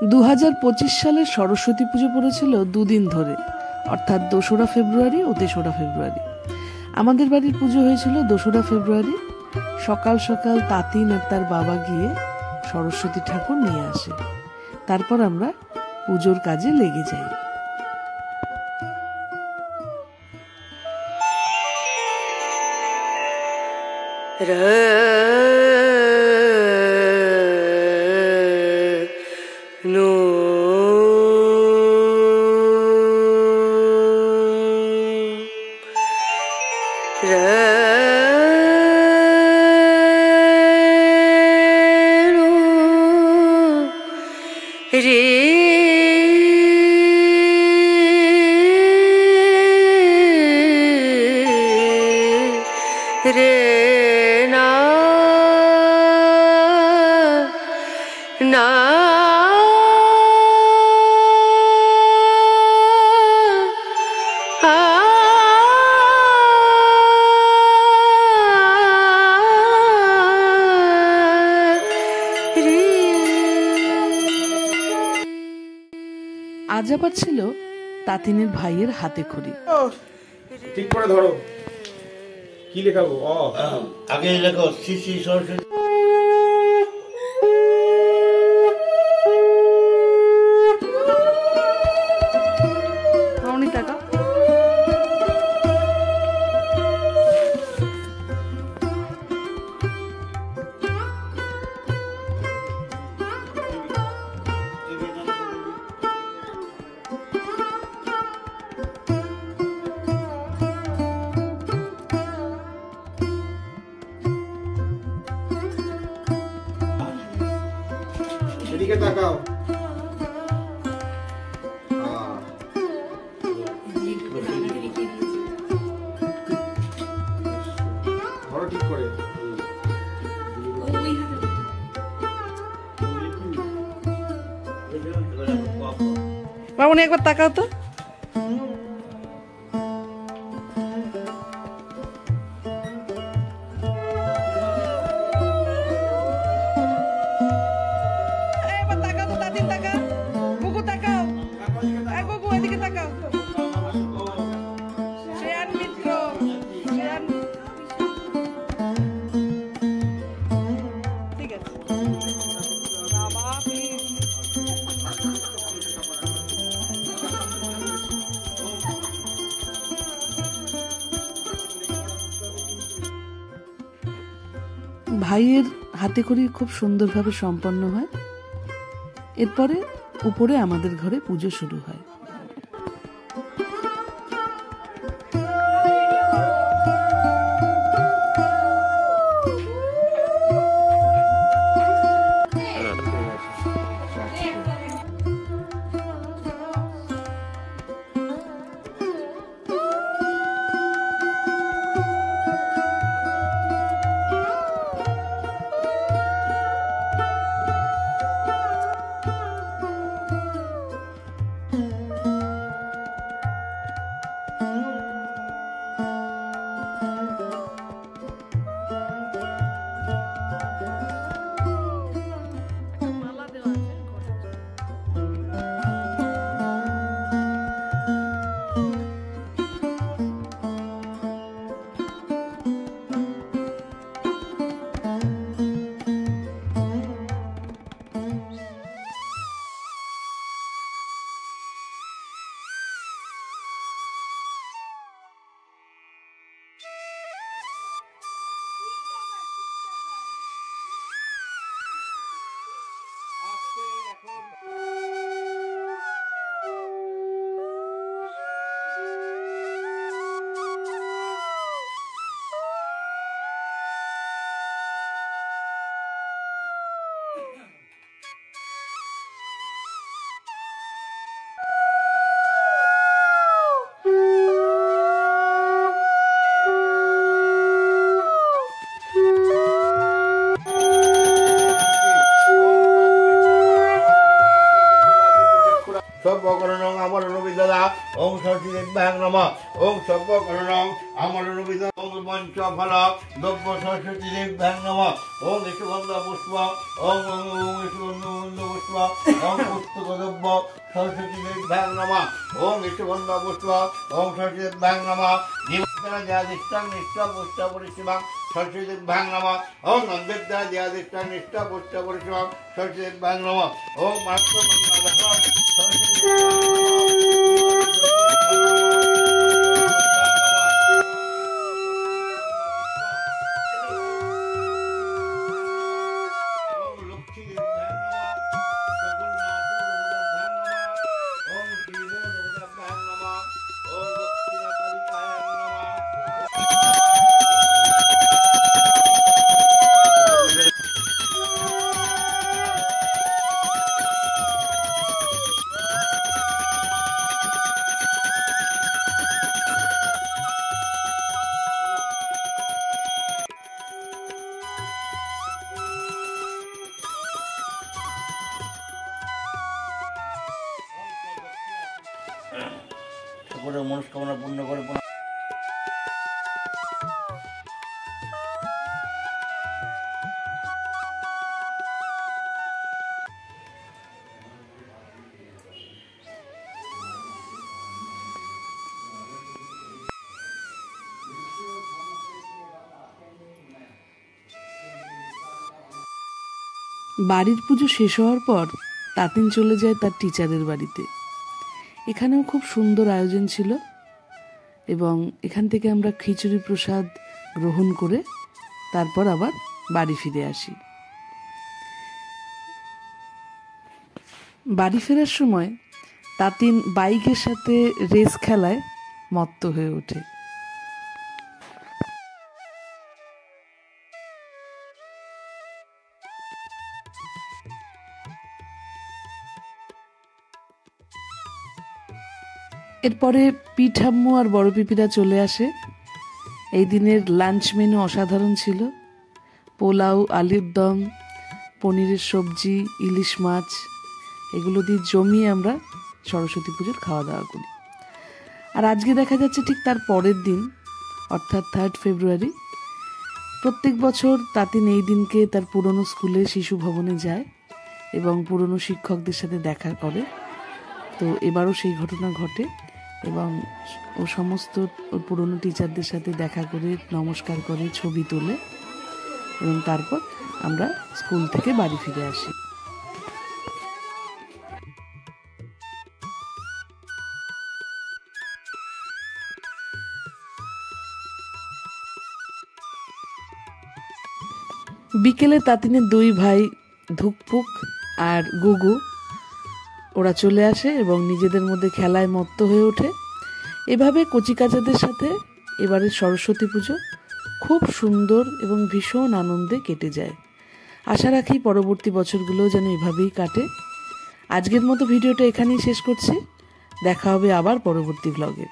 2025 সালের সরস্বতী পুজো পড়েছিল দুদিন ধরে, অর্থাৎ 2রা ফেব্রুয়ারি ও 3রা ফেব্রুয়ারি। আমাদের বাড়ির পুজো হয়েছিল 2রা ফেব্রুয়ারি। সকাল সকাল তাতিন আর তার বাবা গিয়ে সরস্বতী ঠাকুর নিয়ে আসে। তারপর আমরা পুজোর কাজে লেগে যাই। আজ আবার ছিল তাতিনের ভাইয়ের হাতে খড়ি। ঠিক করে ধরো। কি লেখাবো? আগে লেখো শ্রী শ্রী সরস্বতী। এদিকে তাকাও। ধরো ঠিক করে। মামনি একবার তাকাও তো। ভাইয়ের হাতে খড়ি খুব সুন্দরভাবে সম্পন্ন হয়। এরপরে উপরে আমাদের ঘরে পুজো শুরু হয়। সর্বকরণং আমরণ বিদদা ওং সরস্বতীভ্যাং নমঃ ওং সর্বকরণং আমরণ বিদদা ওং পঞ্চফল দ্রব্য সরস্বতীভ্যাং নমঃ ওং ঋষগন্ধ পুষ্প ওং ওং ওং ঋষগন্ধ পুষ্প ওং পুস্তক দ্রব্য সরস্বতীভ্যাং নমঃ ওং ঋষগন্ধ পুষ্প ওং সরস্বতীভ্যাং নমঃ জীবদ্বারা জ্যাদিষ্টাং নিষ্ঠা পুষ্ট পরিসীমাং সরস্বতীভ্যাং নমঃ ওং অন্ধদ্বারা জ্যাদিষ্টাং নিষ্ঠা পুষ্ট পরিসীমাং সরস্বতীভ্যাং নমঃ ওং মাতৃমঙ্গলম ঠাকুরের মনস্কামনা পূর্ণ করে বাড়ির পুজো শেষ হওয়ার পর তাতিন চলে যায় তার টিচারের বাড়িতে। এখানেও খুব সুন্দর আয়োজন ছিল এবং এখান থেকে আমরা খিচুড়ি প্রসাদ গ্রহণ করে তারপর আবার বাড়ি ফিরে আসি। বাড়ি ফেরার সময় তাতিন বাইকের সাথে রেস খেলায় মত্ত হয়ে ওঠে। এরপরে পিঠাম্মু আর বড় পিপিরা চলে আসে। এই দিনের লাঞ্চ মেনু অসাধারণ ছিল। পোলাও, আলুর দম, পনিরের সবজি, ইলিশ মাছ, এগুলো দিয়ে জমিয়ে আমরা সরস্বতী পুজোর খাওয়া দাওয়া করি। আর আজকে দেখা যাচ্ছে ঠিক তার পরের দিন, অর্থাৎ 3 ফেব্রুয়ারি। প্রত্যেক বছর তাতিন এই দিনকে তার পুরনো স্কুলে শিশু ভবনে যায় এবং পুরনো শিক্ষকদের সাথে দেখা করে। তো এবারও সেই ঘটনা ঘটে এবং ও সমস্ত ওর পুরনো টিচারদের সাথে দেখা করে নমস্কার করে ছবি তোলে এবং তারপর আমরা স্কুল থেকে বাড়ি ফিরে আসি। বিকেলে তাতিনের 2 ভাই ধুকপুক আর গুগু ওরা চলে আসে এবং নিজেদের মধ্যে খেলায় মত্ত হয়ে ওঠে। এভাবে কচিকাচাদের সাথে এবারের সরস্বতী পুজো খুব সুন্দর এবং ভীষণ আনন্দে কেটে যায়। আশা রাখি পরবর্তী বছরগুলোও যেন এভাবেই কাটে। আজকের মতো ভিডিওটা এখানেই শেষ করছি। দেখা হবে আবার পরবর্তী ব্লগে।